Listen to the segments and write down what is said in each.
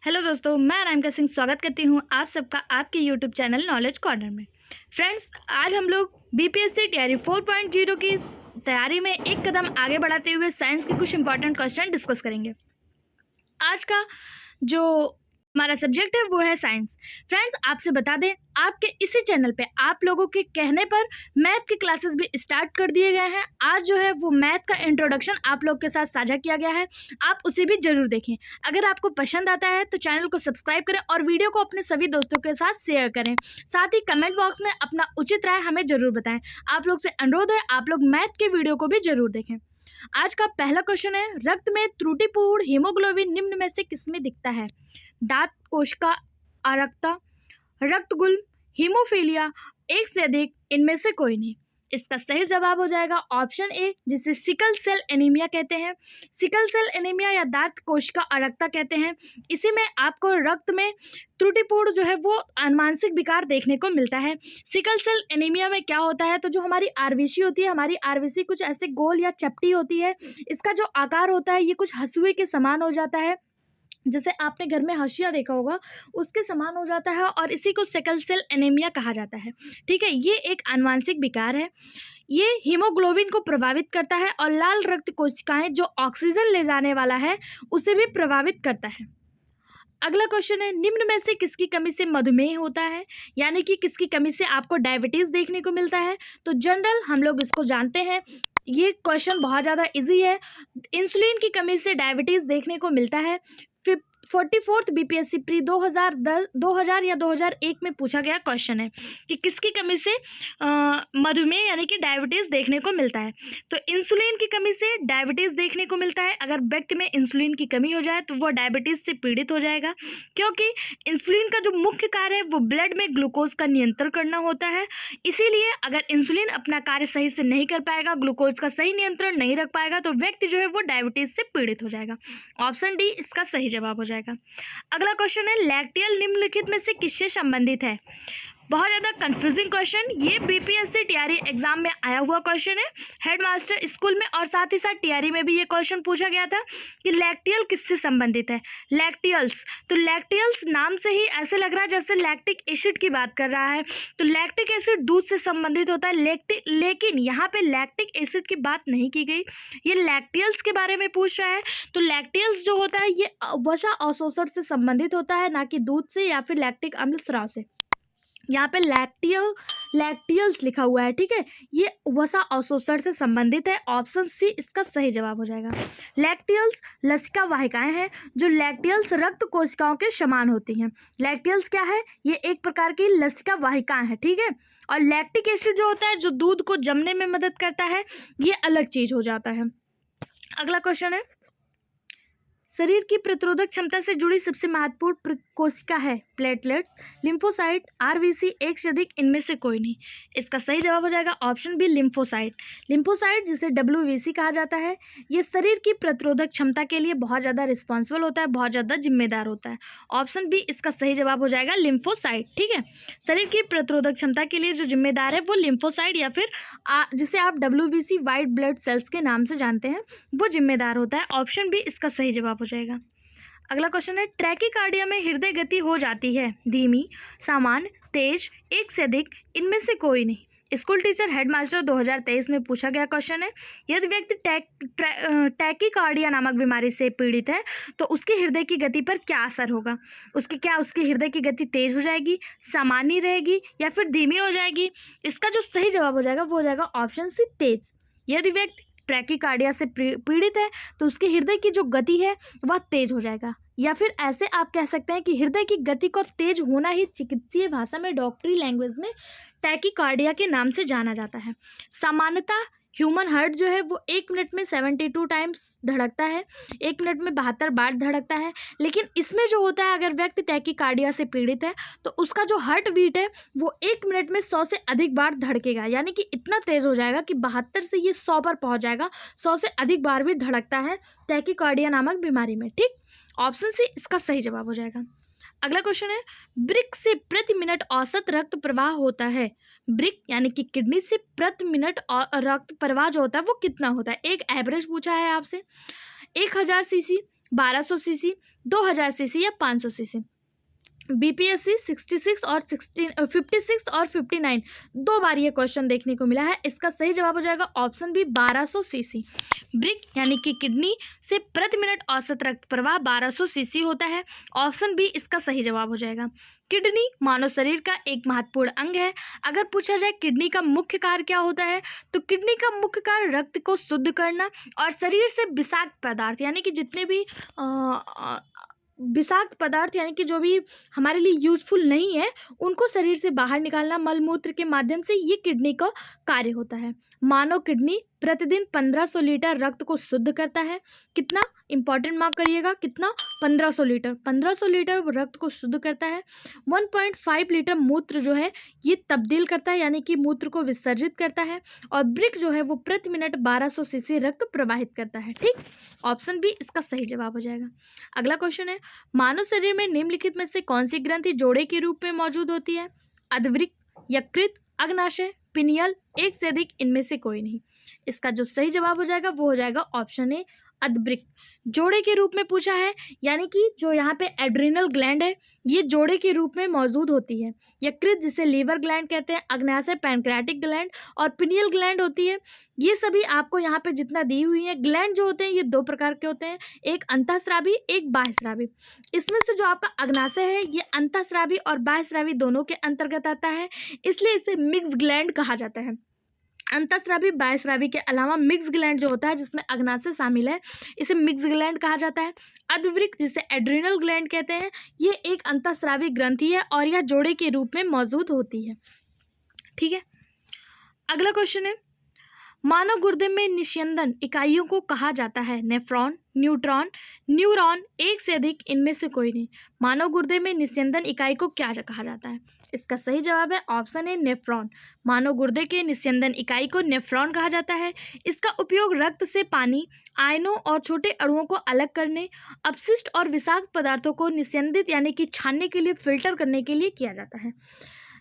Hello दोस्तों, मैं अनामिका सिंह स्वागत करती हूँ आप सबका आपके यूट्यूब चैनल नॉलेज कॉर्नर में। फ्रेंड्स, आज हम लोग बीपीएससी तैयारी 4.0 की तैयारी में एक कदम आगे बढ़ाते हुए साइंस के कुछ इंपॉर्टेंट क्वेश्चन डिस्कस करेंगे। आज का जो हमारा सब्जेक्ट है वो है साइंस। फ्रेंड्स, आपसे बता दें, आपके इसी चैनल पे आप लोगों के कहने पर मैथ के क्लासेस भी स्टार्ट कर दिए गए हैं। आज जो है वो मैथ का इंट्रोडक्शन आप लोग के साथ साझा किया गया है, आप उसे भी जरूर देखें। अगर आपको पसंद आता है तो चैनल को सब्सक्राइब करें और वीडियो को अपने सभी दोस्तों के साथ शेयर करें। साथ ही कमेंट बॉक्स में अपना उचित राय हमें जरूर बताएं। आप लोग से अनुरोध है, आप लोग मैथ के वीडियो को भी जरूर देखें। आज का पहला क्वेश्चन है, रक्त में त्रुटिपूर्ण हीमोग्लोबिन निम्न में से किसमें दिखता है? दांत कोशिका अरक्ता, रक्तगुल्म, हीमोफीलिया, एक से अधिक, इनमें से कोई नहीं। इसका सही जवाब हो जाएगा ऑप्शन ए, जिसे सिकल सेल एनीमिया कहते हैं। सिकल सेल एनीमिया या दांत कोशिका अरक्ता कहते हैं। इसी में आपको रक्त में त्रुटिपूर्ण जो है वो आनुवांशिक विकार देखने को मिलता है। सिकल सेल एनीमिया में क्या होता है, तो जो हमारी आरबीसी होती है, हमारी आरबीसी कुछ ऐसे गोल या चपटी होती है। इसका जो आकार होता है ये कुछ हंसुए के समान हो जाता है, जैसे आपने घर में हंसिया देखा होगा उसके समान हो जाता है, और इसी को सिकल सेल एनीमिया कहा जाता है। ठीक है, ये एक आनुवांशिक विकार है। ये हीमोग्लोबिन को प्रभावित करता है और लाल रक्त कोशिकाएं जो ऑक्सीजन ले जाने वाला है उसे भी प्रभावित करता है। अगला क्वेश्चन है, निम्न में से किसकी कमी से मधुमेह होता है? यानी कि किसकी कमी से आपको डायबिटीज़ देखने को मिलता है? तो जनरल हम लोग इसको जानते हैं, ये क्वेश्चन बहुत ज़्यादा इजी है। इंसुलिन की कमी से डायबिटीज़ देखने को मिलता है। 44th बीपीएससी प्री 2000 या 2001 में पूछा गया क्वेश्चन है कि किसकी कमी से मधुमेह यानी कि डायबिटीज़ देखने को मिलता है। तो इंसुलिन की कमी से डायबिटीज़ देखने को मिलता है। अगर व्यक्ति में इंसुलिन की कमी हो जाए तो वह डायबिटीज़ से पीड़ित हो जाएगा, क्योंकि इंसुलिन का जो मुख्य कार्य है वो ब्लड में ग्लूकोज का नियंत्रण करना होता है। इसीलिए अगर इंसुलिन अपना कार्य सही से नहीं कर पाएगा, ग्लूकोज का सही नियंत्रण नहीं रख पाएगा, तो व्यक्ति जो है वो डायबिटीज़ से पीड़ित हो जाएगा। ऑप्शन डी इसका सही जवाब हो जाएगा। अगला क्वेश्चन है, लैक्टियल निम्नलिखित में से किससे संबंधित है? बहुत ज़्यादा कंफ्यूजिंग क्वेश्चन, ये बीपीएससी टीआरई एग्जाम में आया हुआ क्वेश्चन है, हेडमास्टर स्कूल में, और साथ ही साथ टीआरई में भी ये क्वेश्चन पूछा गया था कि लैक्टियल किससे संबंधित है। लैक्टियल्स, तो लैक्टियल्स नाम से ही ऐसे लग रहा है जैसे लैक्टिक एसिड की बात कर रहा है। तो लैक्टिक एसिड दूध से संबंधित होता है, लेकिन यहाँ पे लैक्टिक एसिड की बात नहीं की गई, ये लैक्टियल्स के बारे में पूछ रहा है। तो लैक्टियल्स जो होता है ये वसा अवशोषण से संबंधित होता है, ना कि दूध से या फिर लैक्टिक अम्ल स्राव से। यहाँ पे लैक्टियल्स लिखा हुआ है, ठीक है, ये वसा अवशोषण से संबंधित है। ऑप्शन सी इसका सही जवाब हो जाएगा। लैक्टियल्स लसिका वाहिकाएं हैं, जो लैक्टियल्स रक्त कोशिकाओं के समान होती हैं। लैक्टियल्स क्या है? ये एक प्रकार की लसिका वाहिकाएं हैं, ठीक है। और लैक्टिक एसिड जो होता है जो दूध को जमने में मदद करता है, ये अलग चीज हो जाता है। अगला क्वेश्चन है, शरीर की प्रतिरोधक क्षमता से जुड़ी सबसे महत्वपूर्ण कोशिका है? प्लेटलेट्स, लिम्फोसाइट, आरबीसी, एक से अधिक, इनमें से कोई नहीं। इसका सही जवाब हो जाएगा ऑप्शन बी, लिम्फोसाइट। लिम्फोसाइट जिसे डब्ल्यूबीसी कहा जाता है, ये शरीर की प्रतिरोधक क्षमता के लिए बहुत ज़्यादा रिस्पॉन्सिबल होता है, बहुत ज़्यादा जिम्मेदार होता है। ऑप्शन बी इसका सही जवाब हो जाएगा, लिम्फोसाइट। ठीक है, शरीर की प्रतिरोधक क्षमता के लिए जो जिम्मेदार है वो लिम्फोसाइट या फिर जिसे आप डब्ल्यूबीसी वाइट ब्लड सेल्स के नाम से जानते हैं, वो जिम्मेदार होता है। ऑप्शन बी इसका सही जवाब हो जाएगा। अगला क्वेश्चन है, ट्रैकीकार्डिया में हृदय गति हो जाती है? धीमी, सामान्य, तेज, एक से अधिक, इनमें से कोई नहीं। स्कूल टीचर हेडमास्टर 2023 में पूछा गया क्वेश्चन है। यदि व्यक्ति टैकीकार्डिया नामक बीमारी से पीड़ित है तो उसके हृदय की गति पर क्या असर होगा? उसकी हृदय की गति तेज हो जाएगी, सामान्य रहेगी, या फिर धीमी हो जाएगी? इसका जो सही जवाब हो जाएगा वो हो जाएगा ऑप्शन सी, तेज। यदि व्यक्ति ट्रैकीकार्डिया से पीड़ित है तो उसके हृदय की जो गति है वह तेज हो जाएगा, या फिर ऐसे आप कह सकते हैं कि हृदय की गति को तेज होना ही चिकित्सीय भाषा में, डॉक्टरी लैंग्वेज में टैकीकार्डिया के नाम से जाना जाता है। सामान्यतः ह्यूमन हार्ट जो है वो 1 मिनट में 72 टाइम्स धड़कता है, 1 मिनट में 72 बार धड़कता है। लेकिन इसमें जो होता है, अगर व्यक्ति टैकीकार्डिया से पीड़ित है तो उसका जो हार्ट बीट है वो 1 मिनट में 100 से अधिक बार धड़केगा, यानी कि इतना तेज हो जाएगा कि 72 से ये 100 पर पहुंच जाएगा, 100 से अधिक बार भी धड़कता है टैकीकार्डिया नामक बीमारी में। ठीक, ऑप्शन सी इसका सही जवाब हो जाएगा। अगला क्वेश्चन है, ब्रिक से प्रति मिनट औसत रक्त प्रवाह होता है? ब्रिक यानी कि किडनी से प्रति मिनट रक्त प्रवाह जो होता है वो कितना होता है? एक एवरेज पूछा है आपसे। 1000 सीसी, 1200 सीसी, 2000 सीसी या 500 सीसी। बीपीएससी 66 और 56 और 59 दो बार ये क्वेश्चन देखने को मिला है। इसका सही जवाब हो जाएगा ऑप्शन बी 1200 सीसी। ब्रिक यानी कि किडनी से प्रति मिनट औसत रक्त प्रवाह 1200 सीसी होता है। ऑप्शन बी इसका सही जवाब हो जाएगा। किडनी मानव शरीर का एक महत्वपूर्ण अंग है। अगर पूछा जाए किडनी का मुख्य कार्य क्या होता है, तो किडनी का मुख्य कार्य रक्त को शुद्ध करना और शरीर से विषाक्त पदार्थ यानी कि जितने भी विषाक्त पदार्थ यानी कि जो भी हमारे लिए यूजफुल नहीं है उनको शरीर से बाहर निकालना मलमूत्र के माध्यम से, ये किडनी का कार्य होता है। मानव किडनी प्रतिदिन 1500 लीटर रक्त को शुद्ध करता है। कितना इंपॉर्टेंट मार्क करिएगा, कितना 1500 लीटर, 1500 लीटर रक्त को शुद्ध करता है। 1.5 लीटर मूत्र जो है ये तब्दील करता है यानी कि मूत्र को विसर्जित करता है। और ब्रिक जो है वो प्रति मिनट 1200 सीसी रक्त प्रवाहित करता है। ठीक, ऑप्शन बी इसका सही जवाब हो जाएगा। अगला क्वेश्चन है, मानव शरीर में निम्नलिखित में से कौन सी ग्रंथि जोड़े के रूप में मौजूद होती है? अधवृक्क, यकृत, अग्नाशय, पिनियल, एक से अधिक इनमें से कोई नहीं। इसका जो सही जवाब हो जाएगा वो हो जाएगा ऑप्शन ए अधवृक्क। जोड़े के रूप में पूछा है यानी कि जो यहाँ पे एड्रिनल ग्लैंड है ये जोड़े के रूप में मौजूद होती है। यकृत जिसे लीवर ग्लैंड कहते हैं, अग्नाशय पैनक्रियाटिक ग्लैंड और पिनियल ग्लैंड होती है। ये सभी आपको यहाँ पे जितना दी हुई है ग्लैंड जो होते हैं ये दो प्रकार के होते हैं, एक अंतःस्रावी एक बाह्यस्रावी। इसमें से जो आपका अग्नाशय है ये अंतःस्रावी और बाह्यस्रावी दोनों के अंतर्गत आता है, इसलिए इसे मिक्स ग्लैंड कहा जाता है। अंतःस्रावी बाह्यस्रावी के अलावा मिक्स ग्लैंड जो होता है जिसमें अग्नाशय शामिल है इसे मिक्स ग्लैंड कहा जाता है। अधवृक्क जिसे एड्रिनल ग्लैंड कहते हैं ये एक अंतःस्रावी ग्रंथि है और यह जोड़े के रूप में मौजूद होती है। ठीक है, अगला क्वेश्चन है, मानव गुर्दे में निस्यंदन इकाइयों को कहा जाता है? नेफ्रॉन, न्यूट्रॉन, न्यूरॉन, एक से अधिक इनमें से कोई नहीं। मानव गुर्दे में निस्यंदन इकाई को क्या कहा जाता है? इसका सही जवाब है ऑप्शन ए नेफ्रॉन। मानव गुर्दे के निस्यंदन इकाई को नेफ्रॉन कहा जाता है। इसका उपयोग रक्त से पानी, आयनों और छोटे अणुओं को अलग करने, अपशिष्ट और विषाक्त पदार्थों को निस्यंदित यानी कि छानने के लिए, फिल्टर करने के लिए किया जाता है।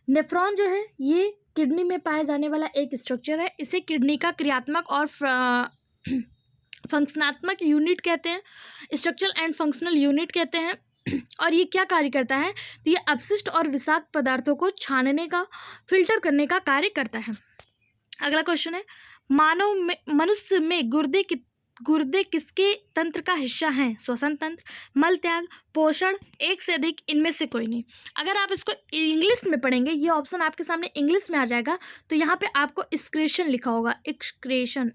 नेफ्रॉन जो है ये किडनी में पाया जाने वाला एक स्ट्रक्चर है। इसे किडनी का क्रियात्मक और फंक्शनात्मक यूनिट कहते हैं, स्ट्रक्चरल एंड फंक्शनल यूनिट कहते हैं। और ये क्या कार्य करता है? तो ये अपशिष्ट और विषाक्त पदार्थों को छानने का, फिल्टर करने का कार्य करता है। अगला क्वेश्चन है, मनुष्य में गुर्दे किसके तंत्र का हिस्सा हैं? श्वसन तंत्र, मल त्याग, पोषण, एक से अधिक इनमें से कोई नहीं। अगर आप इसको इंग्लिश में पढ़ेंगे, ये ऑप्शन आपके सामने इंग्लिश में आ जाएगा, तो यहाँ पे आपको एक्सक्रेशन लिखा होगा, एक्सक्रेशन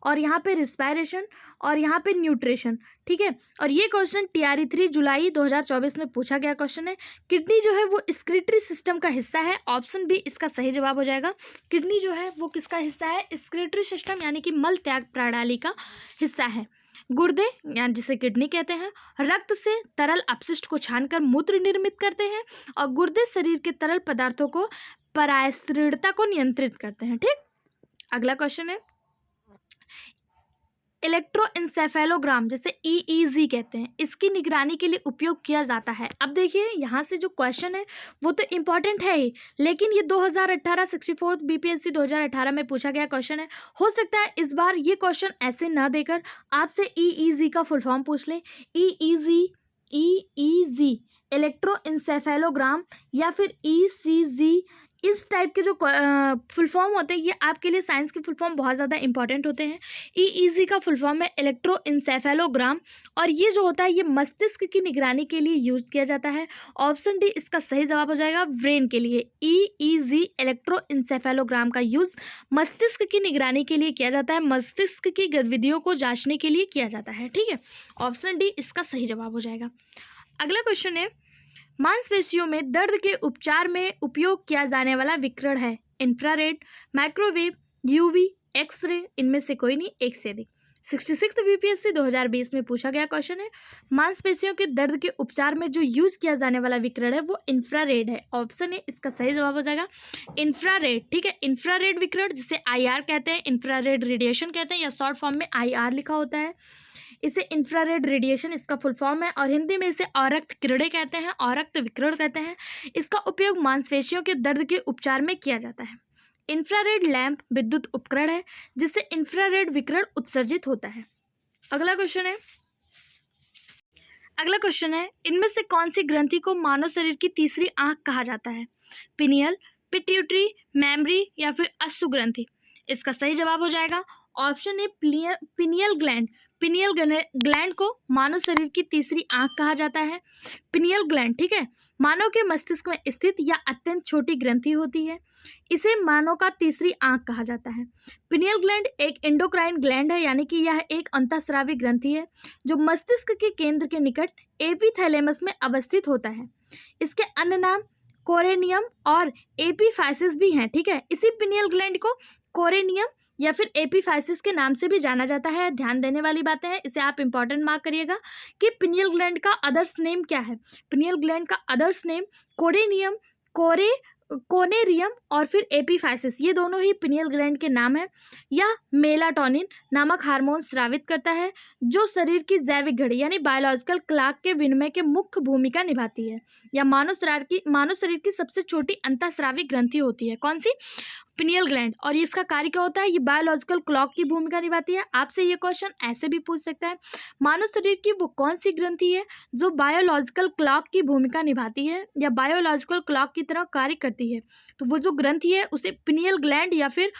और यहाँ पे रिस्पायरेशन और यहाँ पे न्यूट्रिशन। ठीक है, और ये क्वेश्चन TRE 3 जुलाई 2024 में पूछा गया क्वेश्चन है। किडनी जो है वो एक्सक्रीटरी सिस्टम का हिस्सा है। ऑप्शन बी इसका सही जवाब हो जाएगा। किडनी जो है वो किसका हिस्सा है? एक्सक्रीटरी सिस्टम यानी कि मल त्याग प्रणाली का हिस्सा है। गुर्दे यानी जिसे किडनी कहते हैं रक्त से तरल अपशिष्ट को छानकर मूत्र निर्मित करते हैं और गुर्दे शरीर के तरल पदार्थों को परास्तृणता को नियंत्रित करते हैं। ठीक, अगला क्वेश्चन है, इलेक्ट्रोएन्सेफेलोग्राम जिसे EEG कहते हैं, इसकी निगरानी के लिए उपयोग किया जाता है। अब देखिए यहाँ से जो क्वेश्चन है वो तो इम्पॉर्टेंट है ही, लेकिन ये 2018 64 BPSC 2018 में पूछा गया क्वेश्चन है। हो सकता है इस बार ये क्वेश्चन ऐसे ना देकर आपसे EEG का फुल फॉर्म पूछ लें। EEG इलेक्ट्रोएन्सेफेलोग्राम या फिर ECG, इस टाइप के जो फुल फॉर्म होते हैं ये आपके लिए साइंस के फुल फॉर्म बहुत ज़्यादा इंपॉर्टेंट होते हैं। EEG का फुल फॉर्म है इलेक्ट्रोएन्सेफेलोग्राम और ये जो होता है ये मस्तिष्क की निगरानी के लिए यूज़ किया जाता है। ऑप्शन डी इसका सही जवाब हो जाएगा ब्रेन के लिए। EEG इलेक्ट्रोएन्सेफेलोग्राम का यूज़ मस्तिष्क की निगरानी के लिए किया जाता है, मस्तिष्क की गतिविधियों को जांचने के लिए किया जाता है। ठीक है, ऑप्शन डी इसका सही जवाब हो जाएगा। अगला क्वेश्चन है, मांसपेशियों में दर्द के उपचार में उपयोग किया जाने वाला विकिरण है? इंफ्रारेड, माइक्रोवेव, UV, एक्सरे, इनमें से कोई नहीं, एक से अधिक। 66 BPSC 2020 में पूछा गया क्वेश्चन है। मांसपेशियों के दर्द के उपचार में जो यूज किया जाने वाला विकिरण है वो इंफ्रारेड है। ऑप्शन ए इसका सही जवाब हो जाएगा इंफ्रारेड। ठीक है, इंफ्रारेड विकिरण जिसे IR कहते हैं, इंफ्रारेड रेडिएशन कहते हैं या शॉर्ट फॉर्म में IR लिखा होता है। इसे इंफ्रारेड रेडिएशन इसका फुल फॉर्म है और हिंदी में इसे औरक्त किरणें कहते हैं, औरक्त विकिरण कहते हैं। इसका उपयोग मांसपेशियों के दर्द के उपचार में किया जाता है। इंफ्रारेड लैंप विद्युत उपकरण है जिससे इंफ्रारेड विकिरण उत्सर्जित होता है। अगला क्वेश्चन है इनमें से कौन सी ग्रंथि को मानव शरीर की तीसरी आंख कहा जाता है? पिनियल, पिट्यूटरी, मेमरी या फिर अस्सु ग्रंथि? इसका सही जवाब हो जाएगा option A pineal gland. Pineal gland को मानव शरीर की तीसरी आंख कहा जाता है। पिनियल ग्लैंड, ठीक है, मानव के मस्तिष्क में स्थित या अत्यंत छोटी ग्रंथि होती है। इसे मानव का तीसरी आंख कहा जाता है। पिनियल ग्लैंड एक एंडोक्राइन ग्लैंड है, यानी कि यह एक अंतःस्रावी ग्रंथि है जो मस्तिष्क के केंद्र के निकट एपिथैलेमस में अवस्थित होता है। इसके अन्य नाम कोरेनियम और एपीफाइसिस भी हैं, ठीक है। इसी पिनियल ग्लैंड को कोरेनियम या फिर एपीफाइसिस के नाम से भी जाना जाता है। ध्यान देने वाली बातें हैं, इसे आप इंपॉर्टेंट मार्क करिएगा कि पिनियल ग्लैंड का अदर्स नेम क्या है। पिनियल ग्लैंड का अदर्स नेम कोरेनियम, कोनेरियम और फिर एपीफाइसिस, ये दोनों ही पिनियल ग्लैंड के नाम है। यह मेलाटोनिन नामक हार्मोन स्रावित करता है जो शरीर की जैविक घड़ी यानी बायोलॉजिकल क्लॉक के विनिमय के मुख्य भूमिका निभाती है। यह मानव शरीर की सबसे छोटी अंतःस्रावी ग्रंथि होती है। कौन सी? Pineal gland. और इसका कार्य क्या होता है? ये बायोलॉजिकल क्लॉक की भूमिका निभाती है। आपसे ये क्वेश्चन ऐसे भी पूछ सकता है, मानव शरीर की वो कौन सी ग्रंथि है जो बायोलॉजिकल क्लॉक की भूमिका निभाती है या बायोलॉजिकल क्लॉक की तरह कार्य करती है? तो वो जो ग्रंथि है उसे पिनियल ग्लैंड या फिर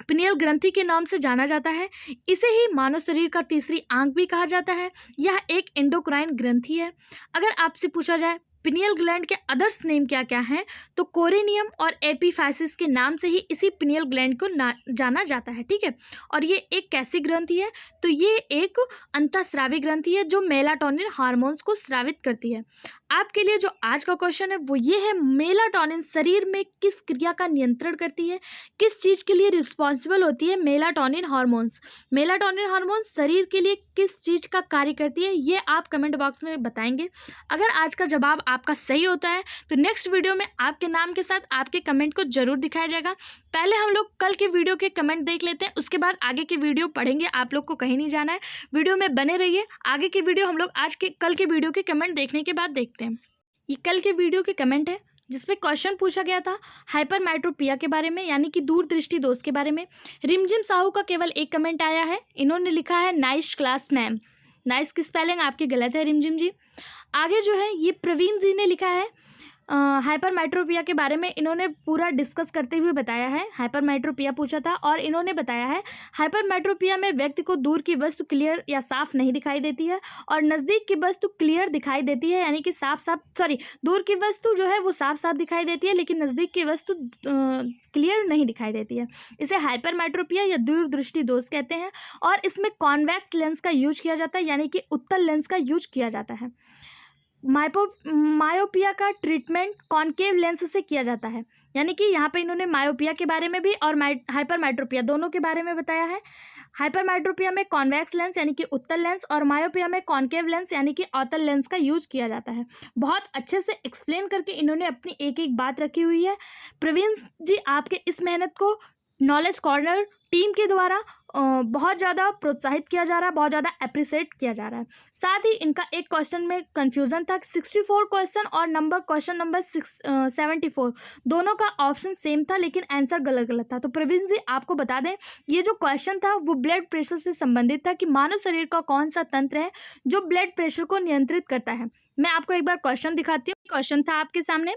पिनियल ग्रंथि के नाम से जाना जाता है। इसे ही मानव शरीर का तीसरी आंख भी कहा जाता है। यह एक एंडोक्राइन ग्रंथि है। अगर आपसे पूछा जाए पिनियल ग्लैंड के अदर्स नेम क्या क्या हैं, तो कोरेनियम और एपीफाइसिस के नाम से ही इसी पिनियल ग्लैंड को जाना जाता है, ठीक है। और ये एक कैसी ग्रंथि है? तो ये एक अंतःस्रावी ग्रंथि है जो मेलाटोनिन हार्मोन्स को स्रावित करती है। आपके लिए जो आज का क्वेश्चन है वो ये है, मेलाटोनिन शरीर में किस क्रिया का नियंत्रण करती है? किस चीज़ के लिए रिस्पॉन्सिबल होती है मेलाटोनिन हार्मोन्स? मेलाटोनिन हार्मोन्स शरीर के लिए किस चीज़ का कार्य करती है, ये आप कमेंट बॉक्स में बताएंगे। अगर आज का जवाब आपका सही होता है तो नेक्स्ट वीडियो में आपके नाम के साथ आपके कमेंट को जरूर दिखाया जाएगा। पहले हम लोग कल के वीडियो के कमेंट देख लेते हैं, उसके बाद आगे के वीडियो पढ़ेंगे। आप लोग को कहीं नहीं जाना है, वीडियो में बने रहिए। आगे के वीडियो हम लोग कल के वीडियो के कमेंट देखने के बाद देखते हैं। ये कल के वीडियो के कमेंट है जिसमें क्वेश्चन पूछा गया था हाइपरमेट्रोपिया के बारे में, यानी कि दूरदृष्टि दोष के बारे में। रिमझिम साहू का केवल एक कमेंट आया है, इन्होंने लिखा है नाइस क्लास मैम। नाइस की स्पेलिंग आपकी गलत है रिमझिम जी। आगे जो है ये प्रवीण जी ने लिखा है हाइपरमेट्रोपिया के बारे में, इन्होंने पूरा डिस्कस करते हुए बताया है। हाइपरमेट्रोपिया पूछा था और इन्होंने बताया है हाइपरमेट्रोपिया में व्यक्ति को दूर की वस्तु क्लियर या साफ नहीं दिखाई देती है और नज़दीक की वस्तु क्लियर दिखाई देती है, यानी कि दूर की वस्तु जो है वो साफ साफ दिखाई देती है लेकिन नज़दीक की वस्तु क्लियर नहीं दिखाई देती है। इसे हाइपरमेट्रोपिया या दूरदृष्टि दोष कहते हैं और इसमें कॉन्वेक्स लेंस का यूज किया जाता है, यानी कि उत्तल लेंस का यूज किया जाता है। मायोपिया का ट्रीटमेंट कॉनकेव लेंस से किया जाता है, यानी कि यहाँ पे इन्होंने मायोपिया के बारे में भी और हाइपरमेट्रोपिया दोनों के बारे में बताया है। हाइपरमेट्रोपिया में कॉन्वेक्स लेंस यानी कि उत्तल लेंस और मायोपिया में कॉनकेव लेंस यानी कि अवतल लेंस का यूज किया जाता है। बहुत अच्छे से एक्सप्लेन करके इन्होंने अपनी एक एक बात रखी हुई है। प्रवीण जी, आपके इस मेहनत को नॉलेज कॉर्नर टीम के द्वारा बहुत ज़्यादा प्रोत्साहित किया जा रहा है, बहुत ज़्यादा अप्रिशिएट किया जा रहा है। साथ ही इनका एक क्वेश्चन में कन्फ्यूज़न था, 64 क्वेश्चन और क्वेश्चन नंबर 74 दोनों का ऑप्शन सेम था लेकिन आंसर गलत था। तो प्रवीण जी आपको बता दें, ये जो क्वेश्चन था वो ब्लड प्रेशर से संबंधित था कि मानव शरीर का कौन सा तंत्र है जो ब्लड प्रेशर को नियंत्रित करता है। मैं आपको एक बार क्वेश्चन दिखाती हूँ। क्वेश्चन था आपके सामने,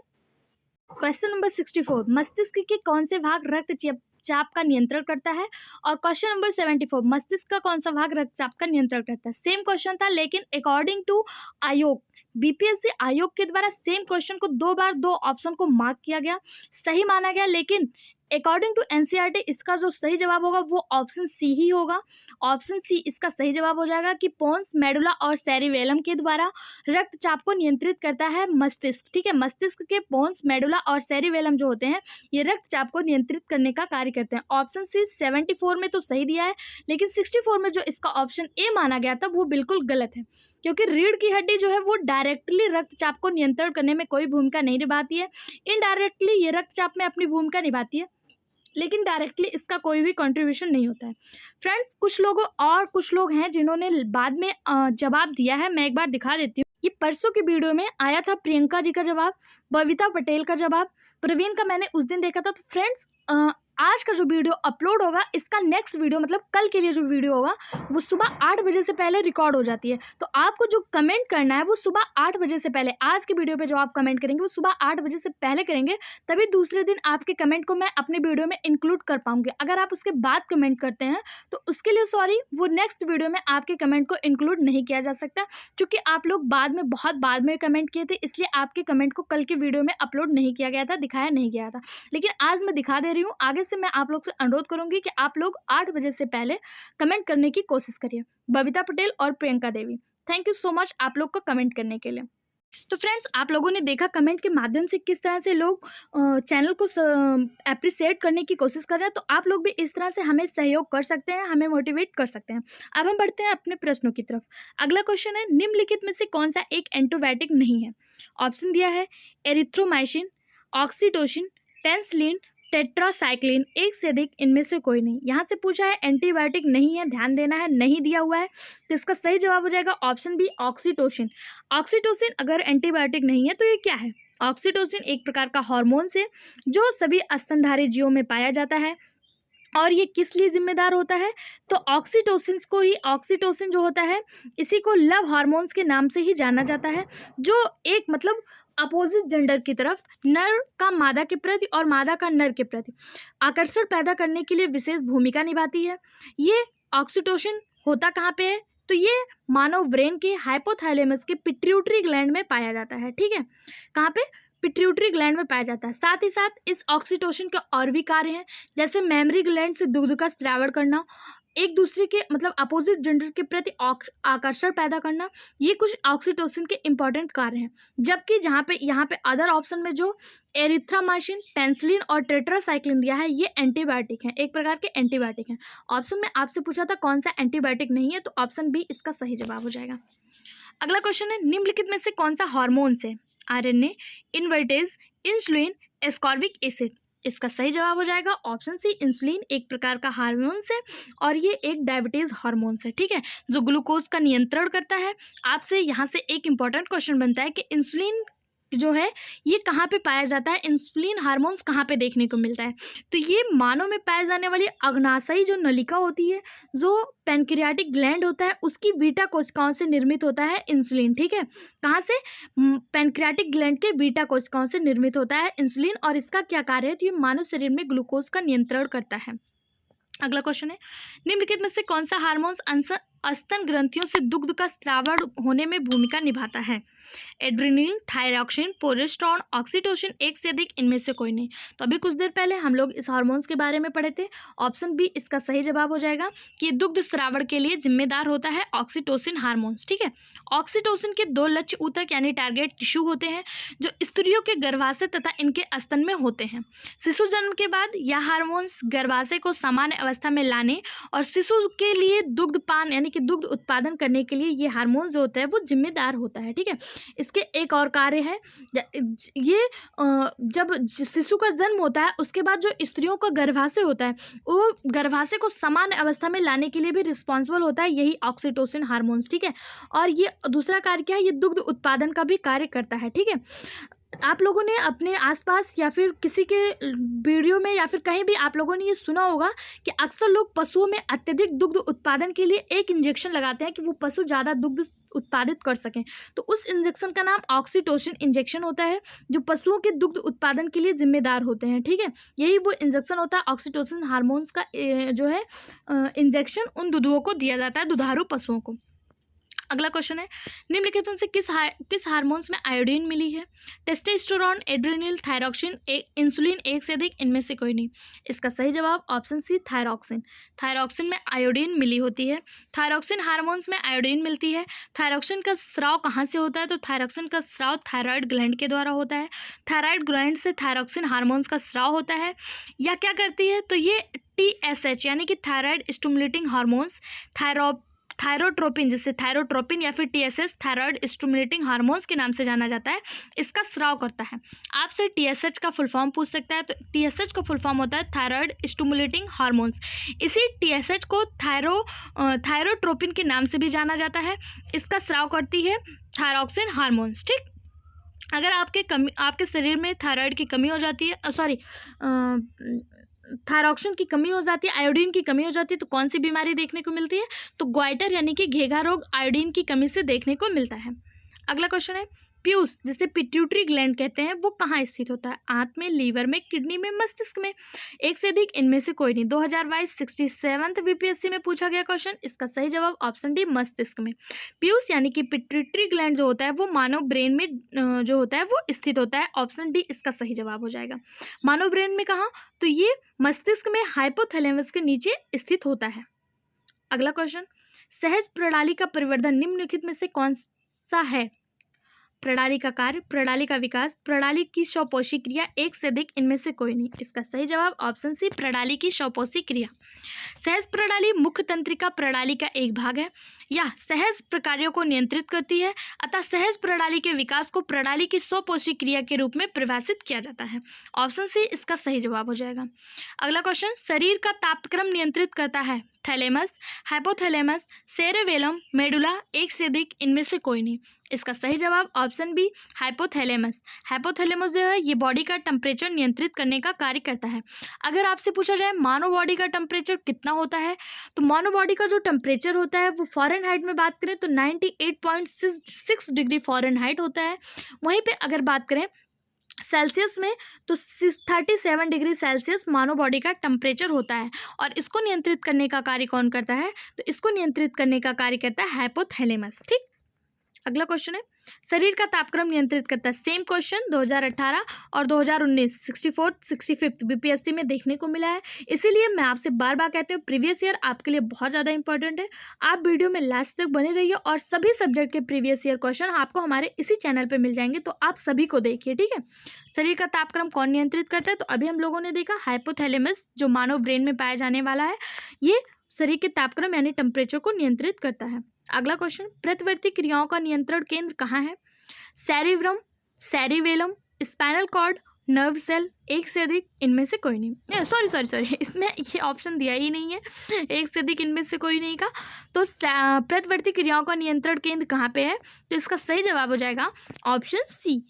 क्वेश्चन नंबर 64, मस्तिष्क के कौन से भाग रक्तचाप का नियंत्रण करता है? और क्वेश्चन नंबर 74, मस्तिष्क का कौन सा भाग रक्तचाप का नियंत्रण करता है? सेम क्वेश्चन था लेकिन अकॉर्डिंग टू आयोग, बीपीएससी आयोग के द्वारा सेम क्वेश्चन को 2 बार 2 ऑप्शन को मार्क किया गया, सही माना गया, लेकिन अकॉर्डिंग टू एनसीईआरटी इसका जो सही जवाब होगा वो ऑप्शन सी ही होगा। ऑप्शन सी इसका सही जवाब हो जाएगा कि पोन्स, मेडुला और सेरिबेलम के द्वारा रक्तचाप को नियंत्रित करता है मस्तिष्क, ठीक है। मस्तिष्क के पोन्स, मेडुला और सेरिबेलम जो होते हैं ये रक्तचाप को नियंत्रित करने का कार्य करते हैं। ऑप्शन सी 74 में तो सही दिया है लेकिन 64 में जो इसका ऑप्शन ए माना गया था वो बिल्कुल गलत है, क्योंकि रीढ़ की हड्डी जो है वो डायरेक्टली रक्तचाप को नियंत्रण करने में कोई भूमिका नहीं निभाती है। इनडायरेक्टली ये रक्तचाप में अपनी भूमिका निभाती है लेकिन डायरेक्टली इसका कोई भी कंट्रीब्यूशन नहीं होता है। फ्रेंड्स, कुछ लोग हैं जिन्होंने बाद में जवाब दिया है, मैं एक बार दिखा देती हूँ। ये परसों की वीडियो में आया था, प्रियंका जी का जवाब, बबीता पटेल का जवाब, प्रवीण का मैंने उस दिन देखा था। तो फ्रेंड्स, आज का जो वीडियो अपलोड होगा, इसका नेक्स्ट वीडियो मतलब कल के लिए जो वीडियो होगा वो सुबह 8 बजे से पहले रिकॉर्ड हो जाती है। तो आपको जो कमेंट करना है वो सुबह 8 बजे से पहले, आज के वीडियो पे जो आप कमेंट करेंगे वो सुबह 8 बजे से पहले करेंगे, तभी दूसरे दिन आपके कमेंट को मैं अपने वीडियो में इंक्लूड कर पाऊंगी। अगर आप उसके बाद कमेंट करते हैं तो उसके लिए सॉरी, वो नेक्स्ट वीडियो में आपके कमेंट को इंक्लूड नहीं किया जा सकता, क्योंकि आप लोग बहुत बाद में कमेंट किए थे, इसलिए आपके कमेंट को कल के वीडियो में अपलोड नहीं किया गया था, दिखाया नहीं गया था। लेकिन आज मैं दिखा दे रही हूँ। आगे से मैं आप लोग से अनुरोध करूंगी कि आप लोग 8 बजे से पहले कमेंट करने की कोशिश करिए। बबीता पटेल और प्रियंका देवी, थैंक यू सो मच आप लोग को कमेंट करने के लिए। तो फ्रेंड्स, आप लोगों ने देखा कमेंट के माध्यम से किस तरह से लोग चैनल को अप्रिसिएट करने की कोशिश कर रहे हैं। तो आप लोग भी इस तरह से हमें सहयोग कर सकते हैं, हमें मोटिवेट कर सकते हैं। अब हम बढ़ते हैं अपने प्रश्नों की तरफ। अगला क्वेश्चन है, निम्नलिखित में से कौन सा एक एंटीबायोटिक नहीं है? ऑप्शन दिया है एरिथ्रोमाइसिन, ऑक्सीटोसिन, पेनिसिलिन, टेट्रासाइक्लिन, एक से अधिक इनमें से कोई नहीं। यहाँ से पूछा है एंटीबायोटिक नहीं है, ध्यान देना है, नहीं दिया हुआ है, तो इसका सही जवाब हो जाएगा ऑप्शन बी ऑक्सीटोसिन। ऑक्सीटोसिन अगर एंटीबायोटिक नहीं है तो ये क्या है? ऑक्सीटोसिन एक प्रकार का हार्मोन्स है जो सभी स्तनधारी जीवों में पाया जाता है। और ये किस लिए जिम्मेदार होता है? तो ऑक्सीटोसिन जो होता है, इसी को लव हार्मोन्स के नाम से ही जाना जाता है, जो एक मतलब अपोजिट जेंडर की तरफ, नर का मादा के प्रति और मादा का नर के प्रति आकर्षण पैदा करने के लिए विशेष भूमिका निभाती है। ये ऑक्सीटोसिन होता कहाँ पे है? तो ये मानव ब्रेन के हाइपोथैलेमस के पिट्यूटरी ग्लैंड में पाया जाता है। ठीक है, कहाँ पे? पिट्यूटरी ग्लैंड में पाया जाता है। साथ ही साथ इस ऑक्सीटोसिन के और भी कार्य हैं, जैसे मेमरी ग्लैंड से दुग्ध का स्रावण करना, एक दूसरे के मतलब अपोजिट जेंडर के प्रति आकर्षण पैदा करना, ये कुछ ऑक्सीटोसिन के इंपॉर्टेंट कार्य हैं। जबकि यहाँ पे अदर ऑप्शन में जो एरिथ्रोमाइसिन, पेनिसिलिन और टेट्रासाइक्लिन दिया है, ये एंटीबायोटिक हैं, एक प्रकार के एंटीबायोटिक हैं। ऑप्शन में आपसे पूछा था कौन सा एंटीबायोटिक नहीं है, तो ऑप्शन बी इसका सही जवाब हो जाएगा। अगला क्वेश्चन है, निम्नलिखित में से कौन सा हार्मोन्स है? RNA, invertase, insulin, ascorbic acid. इसका सही जवाब हो जाएगा ऑप्शन सी इंसुलिन, एक प्रकार का हार्मोन्स है और ये एक डायबिटीज हार्मोन्स है। ठीक है, जो ग्लूकोज का नियंत्रण करता है। आपसे यहाँ से एक इंपॉर्टेंट क्वेश्चन बनता है कि इंसुलिन जो है ये कहाँ पे पाया जाता है? इंसुलिन हार्मोन्स कहाँ पे देखने को मिलता है? तो ये मानव में पाए जाने वाली अग्नाशयी जो नलिका होती है, जो पैनक्रियाटिक ग्लैंड होता है, उसकी बीटा कोशिकाओं से निर्मित होता है इंसुलिन। ठीक है, कहाँ से? पैनक्रियाटिक ग्लैंड के बीटा कोशिकाओं से निर्मित होता है इंसुलिन। और इसका क्या कार्य है? तो ये मानव शरीर में ग्लूकोज का नियंत्रण करता है। अगला क्वेश्चन है, निम्नलिखित में से कौन सा हार्मोन्स स्तन ग्रंथियों से दुग्ध का स्रावण होने में भूमिका निभाता है? एड्रेनलिन, थायरॉक्सिन, प्रोजेस्टेरोन, ऑक्सीटोसिन, एक से अधिक इनमें से कोई नहीं। तो अभी कुछ देर पहले हम लोग इस हार्मोन्स के बारे में पढ़े थे। ऑप्शन बी इसका सही जवाब हो जाएगा कि दुग्ध स्रावण के लिए जिम्मेदार होता है ऑक्सीटोसिन हार्मोन्स। ठीक है, ऑक्सीटोसिन के 2 लक्ष्य ऊतक यानी टारगेट टिश्यू होते हैं, जो स्त्रियों के गर्भाशय तथा इनके स्तन में होते हैं। शिशु जन्म के बाद यह हार्मोन्स गर्भाशय को सामान्य अवस्था में लाने और शिशु के लिए दुग्धपान यानी कि दुग्ध उत्पादन करने के लिए ये हार्मोन जो होता है वो जिम्मेदार होता है। ठीक है, इसके एक और कार्य है, ये जब शिशु का जन्म होता है उसके बाद जो स्त्रियों का गर्भाशय होता है, वो गर्भाशय को समान अवस्था में लाने के लिए भी रिस्पॉन्सिबल होता है यही ऑक्सीटोसिन हार्मोन्स। ठीक है, और ये दूसरा कार्य क्या है? ये दुग्ध उत्पादन का भी कार्य करता है। ठीक है, आप लोगों ने अपने आसपास या फिर किसी के वीडियो में या फिर कहीं भी आप लोगों ने ये सुना होगा कि अक्सर लोग पशुओं में अत्यधिक दुग्ध उत्पादन के लिए एक इंजेक्शन लगाते हैं कि वो पशु ज़्यादा दुग्ध उत्पादित कर सकें। तो उस इंजेक्शन का नाम ऑक्सीटोसिन इंजेक्शन होता है, जो पशुओं के दुग्ध उत्पादन के लिए जिम्मेदार होते हैं। ठीक है, यही वो इंजेक्शन होता है, ऑक्सीटोसिन हार्मोन्स का जो है इंजेक्शन उन दुधुओं को दिया जाता है, दुधारू पशुओं को। अगला क्वेश्चन है, निम्नलिखित में से किस हार्मोन्स में आयोडीन मिली है? टेस्टोस्टेरोन, एड्रेनल, थायरॉक्सिन, इंसुलिन, एक से अधिक इनमें से कोई नहीं। इसका सही जवाब ऑप्शन सी थायरॉक्सिन। थायरॉक्सिन में आयोडीन मिली होती है। थायरॉक्सिन हार्मोन्स में आयोडीन मिलती है। थायरॉक्सिन का स्राव कहाँ से होता है? तो थायरॉक्सिन का स्राव थायराइड ग्लैंड के द्वारा होता है। थायराइड ग्लैंड से थायरॉक्सिन हार्मोन्स का स्राव होता है। या क्या करती है? तो ये TSH यानी कि थायराइड स्टिमुलेटिंग हार्मोन्स, थायरोट्रोपिन, जिसे थायरोट्रोपिन या फिर TSH थायराइड स्टिमुलेटिंग हार्मोन्स के नाम से जाना जाता है, इसका स्राव करता है। आपसे TSH का फुल फॉर्म पूछ सकता है, तो TSH का फुल फॉर्म होता है थायराइड स्टिमुलेटिंग हार्मोन्स। इसी TSH को थायरोट्रोपिन के नाम से भी जाना जाता है। इसका स्राव करती है थायरॉक्सिन हार्मोन्स। ठीक, अगर आपके शरीर में थायराइड की कमी हो जाती है, थायरॉक्सिन की कमी हो जाती है, आयोडीन की कमी हो जाती है, तो कौन सी बीमारी देखने को मिलती है? तो ग्वाइटर यानी कि घेघा रोग आयोडीन की कमी से देखने को मिलता है। अगला क्वेश्चन है, प्यूस जिसे पिट्यूटरी ग्लैंड कहते हैं वो कहाँ स्थित होता है? आंत में, लीवर में, किडनी में, मस्तिष्क में? एक से अधिक, इनमें से कोई नहीं। 2022 67th बीपीएससी में पूछा गया क्वेश्चन। इसका सही जवाब ऑप्शन डी, मस्तिष्क में। प्यूस यानी कि पिट्यूटरी ग्लैंड जो होता है वो मानव ब्रेन में जो होता है वो स्थित होता है। ऑप्शन डी इसका सही जवाब हो जाएगा। मानव ब्रेन में कहाँ? तो ये मस्तिष्क में हाइपोथैलेमस के नीचे स्थित होता है। अगला क्वेश्चन, सहज प्रणाली का परिवर्धन निम्नलिखित में से कौन सा है? प्रणाली का कार्य, प्रणाली का विकास, प्रणाली की स्वपोषी क्रिया, एक से अधिक, इनमें से कोई नहीं। इसका सही जवाब ऑप्शन सी, प्रणाली की स्वपोषी क्रिया। सहज प्रणाली मुख्य तंत्रिका प्रणाली का एक भाग है। यह सहज प्रक्रियाओं को नियंत्रित करती है, अतः सहज प्रणाली के विकास को प्रणाली की स्वपोषी क्रिया के रूप में परिभाषित किया जाता है। ऑप्शन सी इसका सही जवाब हो जाएगा। अगला क्वेश्चन, शरीर का तापक्रम नियंत्रित करता है? थैलेमस, हाइपोथैलेमस, सेरेबेलम, मेडुला, एक से अधिक, इनमें से कोई नहीं। इसका सही जवाब ऑप्शन बी, हाइपोथैलेमस। हाइपोथैलेमस जो है ये बॉडी का टेम्परेचर नियंत्रित करने का कार्य करता है। अगर आपसे पूछा जाए मानव बॉडी का टेम्परेचर कितना होता है, तो मानव बॉडी का जो टेम्परेचर होता है वो फ़ारेनहाइट में बात करें तो 98.6 डिग्री फ़ारेनहाइट होता है। वहीं पे अगर बात करें सेल्सियस में तो 37 डिग्री सेल्सियस मानव बॉडी का टेम्परेचर होता है। और इसको नियंत्रित करने का कार्य कौन करता है? तो इसको नियंत्रित करने का कार्य करता है हाइपोथैलेमस। ठीक, अगला क्वेश्चन है, शरीर का तापक्रम नियंत्रित करता है। सेम क्वेश्चन 2018 और 2019 64th 65th बीपीएससी में देखने को मिला है। इसीलिए मैं आपसे बार बार कहती हूँ प्रीवियस ईयर आपके लिए बहुत ज़्यादा इंपॉर्टेंट है। आप वीडियो में लास्ट तक बने रहिए और सभी सब्जेक्ट के प्रीवियस ईयर क्वेश्चन आपको हमारे इसी चैनल पर मिल जाएंगे, तो आप सभी को देखिए। ठीक है, शरीर का तापक्रम कौन नियंत्रित करता है? तो अभी हम लोगों ने देखा हाइपोथैलेमस जो मानव ब्रेन में पाया जाने वाला है, ये शरीर के तापक्रम यानी टेम्परेचर को नियंत्रित करता है। अगला क्वेश्चन, प्रतिवर्ती क्रियाओं का नियंत्रण केंद्र कहाँ है? Cerebrum, cerebellum, spinal cord, nerve cell, एक से अधिक, इनमें से कोई नहीं। सॉरी इसमें ये ऑप्शन दिया ही नहीं है, एक से अधिक, इनमें से कोई नहीं का। तो प्रतिवर्ती क्रियाओं का नियंत्रण केंद्र कहाँ पे है? तो इसका सही जवाब हो जाएगा ऑप्शन सी,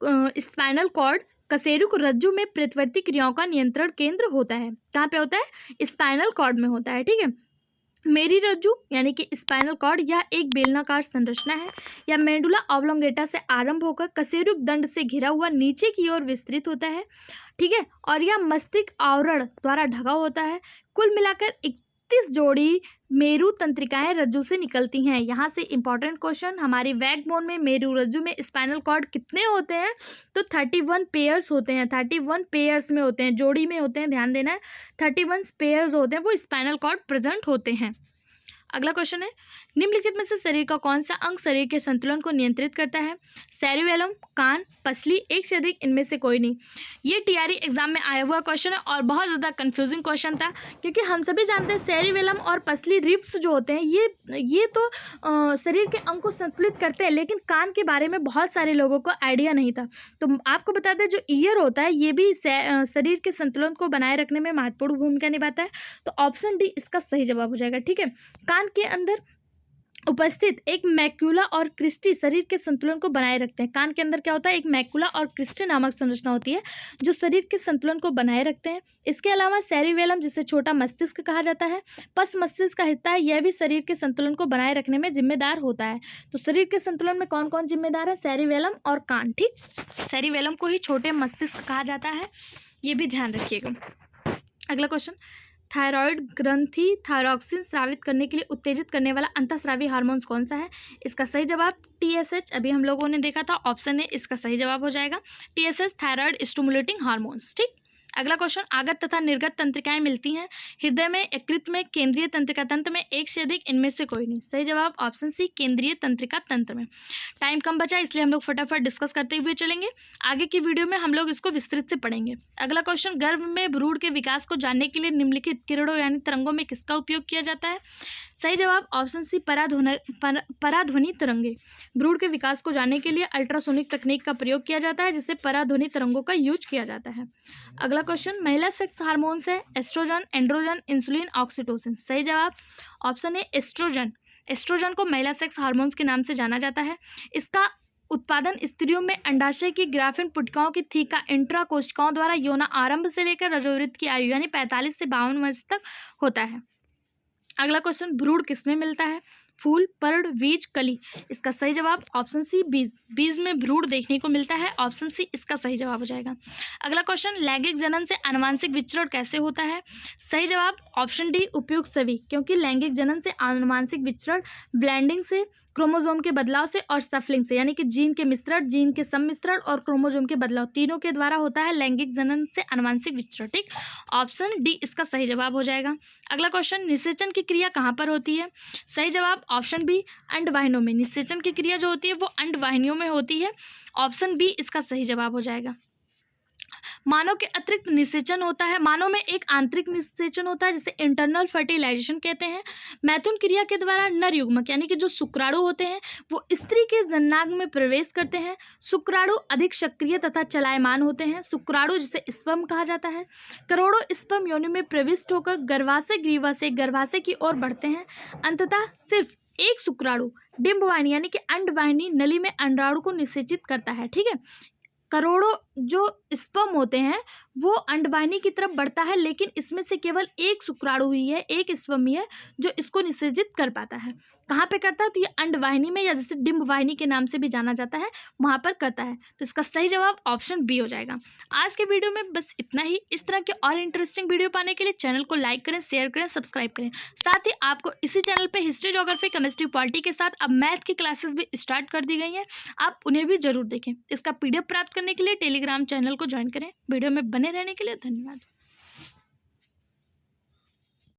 स्पाइनल कॉर्ड, कशेरुक रज्जु में प्रतिवर्ती क्रियाओं का नियंत्रण केंद्र होता है। कहाँ पे होता है? स्पाइनल कॉर्ड में होता है। ठीक है, मेरी रज्जु यानी कि स्पाइनल कॉर्ड यह एक बेलनाकार संरचना है। यह मेडुला ऑब्लोंगेटा से आरंभ होकर कशेरुक दंड से घिरा हुआ नीचे की ओर विस्तृत होता है। ठीक है, और यह मस्तिष्क आवरण द्वारा ढका होता है। कुल मिलाकर 31 जोड़ी मेरु तंत्रिकाएं रज्जु से निकलती हैं। यहाँ से इंपॉर्टेंट क्वेश्चन, हमारी बैकबोन में मेरु रज्जु में स्पाइनल कॉर्ड कितने होते हैं? तो 31 पेयर्स होते हैं। 31 पेयर्स में होते हैं, जोड़ी में होते हैं, ध्यान देना है। 31 पेयर्स होते हैं वो स्पाइनल कॉर्ड प्रेजेंट होते हैं। अगला क्वेश्चन है, निम्नलिखित में से शरीर का कौन सा अंग शरीर के संतुलन को नियंत्रित करता है? सेरिबेलम, कान, पसली, एक से अधिक, इनमें से कोई नहीं। ये टीआरई एग्जाम में आया हुआ क्वेश्चन है और बहुत ज़्यादा कंफ्यूजिंग क्वेश्चन था, क्योंकि हम सभी जानते हैं सेरिबेलम और पसली रिब्स जो होते हैं ये तो शरीर के अंग को संतुलित करते हैं, लेकिन कान के बारे में बहुत सारे लोगों को आइडिया नहीं था। तो आपको बता दें जो ईयर होता है ये भी शरीर के संतुलन को बनाए रखने में महत्वपूर्ण भूमिका निभाता है। तो ऑप्शन डी इसका सही जवाब हो जाएगा। ठीक है, कान के अंदर उपस्थित एक मैक्यूला और क्रिस्टी शरीर के संतुलन को बनाए रखते हैं। कान के अंदर क्या होता है? एक मैक्यूला और क्रिस्टी नामक संरचना होती है जो शरीर के संतुलन को बनाए रखते हैं। इसके अलावा सेरिबेलम जिसे छोटा मस्तिष्क कहा जाता है, पस मस्तिष्क का हिस्सा है, यह भी शरीर के संतुलन को बनाए रखने में जिम्मेदार होता है। तो शरीर के संतुलन में कौन कौन जिम्मेदार है? सेरिबेलम और कान। ठीक, सेरिबेलम को ही छोटे मस्तिष्क कहा जाता है, ये भी ध्यान रखिएगा। अगला क्वेश्चन, थायराइड ग्रंथि थायरॉक्सिन स्रावित करने के लिए उत्तेजित करने वाला अंतःस्रावी हार्मोन कौन सा है? इसका सही जवाब TSH, अभी हम लोगों ने देखा था, ऑप्शन ए इसका सही जवाब हो जाएगा। TSH thyroid stimulating hormones. ठीक, अगला क्वेश्चन, आगत तथा निर्गत तंत्रिकाएं मिलती हैं हृदय में, यकृत में, केंद्रीय तंत्रिका तंत्र में, एक से अधिक, इनमें से कोई नहीं। सही जवाब ऑप्शन सी, केंद्रीय तंत्रिका तंत्र में। टाइम कम बचा इसलिए हम लोग फटाफट डिस्कस करते हुए चलेंगे, आगे की वीडियो में हम लोग इसको विस्तृत से पढ़ेंगे। अगला क्वेश्चन, गर्भ में भ्रूण के विकास को जानने के लिए निम्नलिखित किरणों यानी तरंगों में किसका उपयोग किया जाता है? सही जवाब ऑप्शन सी, पराध्वनि तरंगे। भ्रूण के विकास को जानने के लिए अल्ट्रासोनिक तकनीक का प्रयोग किया जाता है, जिससे पराध्वनि तरंगों का यूज किया जाता है। अगला क्वेश्चन, महिला सेक्स हार्मोन्स है एस्ट्रोजन, एंड्रोजन, इंसुलिन, ऑक्सीटोसिन। सही जवाब ऑप्शन है एस्ट्रोजन। एस्ट्रोजन को महिला सेक्स हार्मोन्स के नाम से जाना जाता है। इसका उत्पादन स्त्रियों में अंडाशय की ग्राफिन पुटिकाओं की थीका इंट्रा कोशिकाओं द्वारा यौन आरंभ से लेकर रजोवृत्त की आयु यानी 45 से 52 वर्ष तक होता है। अगला क्वेश्चन, भ्रूण किसमें मिलता है? फूल, पर्ण, बीज, कली। इसका सही जवाब ऑप्शन सी बीज। बीज में भ्रूण देखने को मिलता है, ऑप्शन सी इसका सही जवाब हो जाएगा। अगला क्वेश्चन, लैंगिक जनन से आनुवांशिक विचरण कैसे होता है? सही जवाब ऑप्शन डी उपयुक्त सभी, क्योंकि लैंगिक जनन से आनुवांशिक विचरण ब्लेंडिंग से, क्रोमोसोम के बदलाव से और सफलिंग से यानी कि जीन के मिश्रण, जीन के सम्मिश्रण और क्रोमोसोम के बदलाव तीनों के द्वारा होता है लैंगिक जनन से आनुवांशिक विचरण। ठीक, ऑप्शन डी इसका सही जवाब हो जाएगा। अगला क्वेश्चन, निषेचन की क्रिया कहाँ पर होती है? सही जवाब ऑप्शन बी अंडवाहिनियों में। निषेचन की क्रिया जो होती है वो अंडवाहिनियों में होती है, ऑप्शन बी इसका सही जवाब हो जाएगा। मानव के अतिरिक्त निषेचन होता है, मानव में एक आंतरिक निषेचन होता है जिसे इंटरनल फर्टिलाइजेशन कहते हैं। मैथुन क्रिया के द्वारा नर युग्मक यानी कि जो शुक्राणु होते हैं वो स्त्री के जननांग में प्रवेश करते हैं। शुक्राणु अधिक सक्रिय तथा चलायमान होते हैं। शुक्राणु जिसे स्पर्म कहा जाता है, करोड़ों स्पर्म योनि में प्रविष्ट होकर गर्भाशय ग्रीवा से गर्भाशय की ओर बढ़ते हैं। अंततः सिर्फ एक शुक्राणु डिंबवाहिनी यानी कि अंडवाहिनी नली में अंडाणु को निषेचित करता है। ठीक है, करोड़ों जो स्पर्म होते हैं वो अंडवाहिनी की तरफ बढ़ता है, लेकिन इसमें से केवल एक शुक्राणु ही है, एक स्पर्म ही है जो इसको निषेचित कर पाता है। कहाँ पे करता है? तो ये अंडवाहिनी में, या जिसे डिंबवाहिनी के नाम से भी जाना जाता है, वहाँ पर करता है। तो इसका सही जवाब ऑप्शन बी हो जाएगा। आज के वीडियो में बस इतना ही। इस तरह के और इंटरेस्टिंग वीडियो पाने के लिए चैनल को लाइक करें, शेयर करें, सब्सक्राइब करें। साथ ही आपको इसी चैनल पर हिस्ट्री, ज्योग्राफी, केमिस्ट्री, पॉलिटी के साथ अब मैथ की क्लासेस भी स्टार्ट कर दी गई हैं, आप उन्हें भी जरूर देखें। इसका PDF प्राप्त करने के लिए टेलीग्राम चैनल को ज्वाइन करें। वीडियो में बने रहने के लिए धन्यवाद।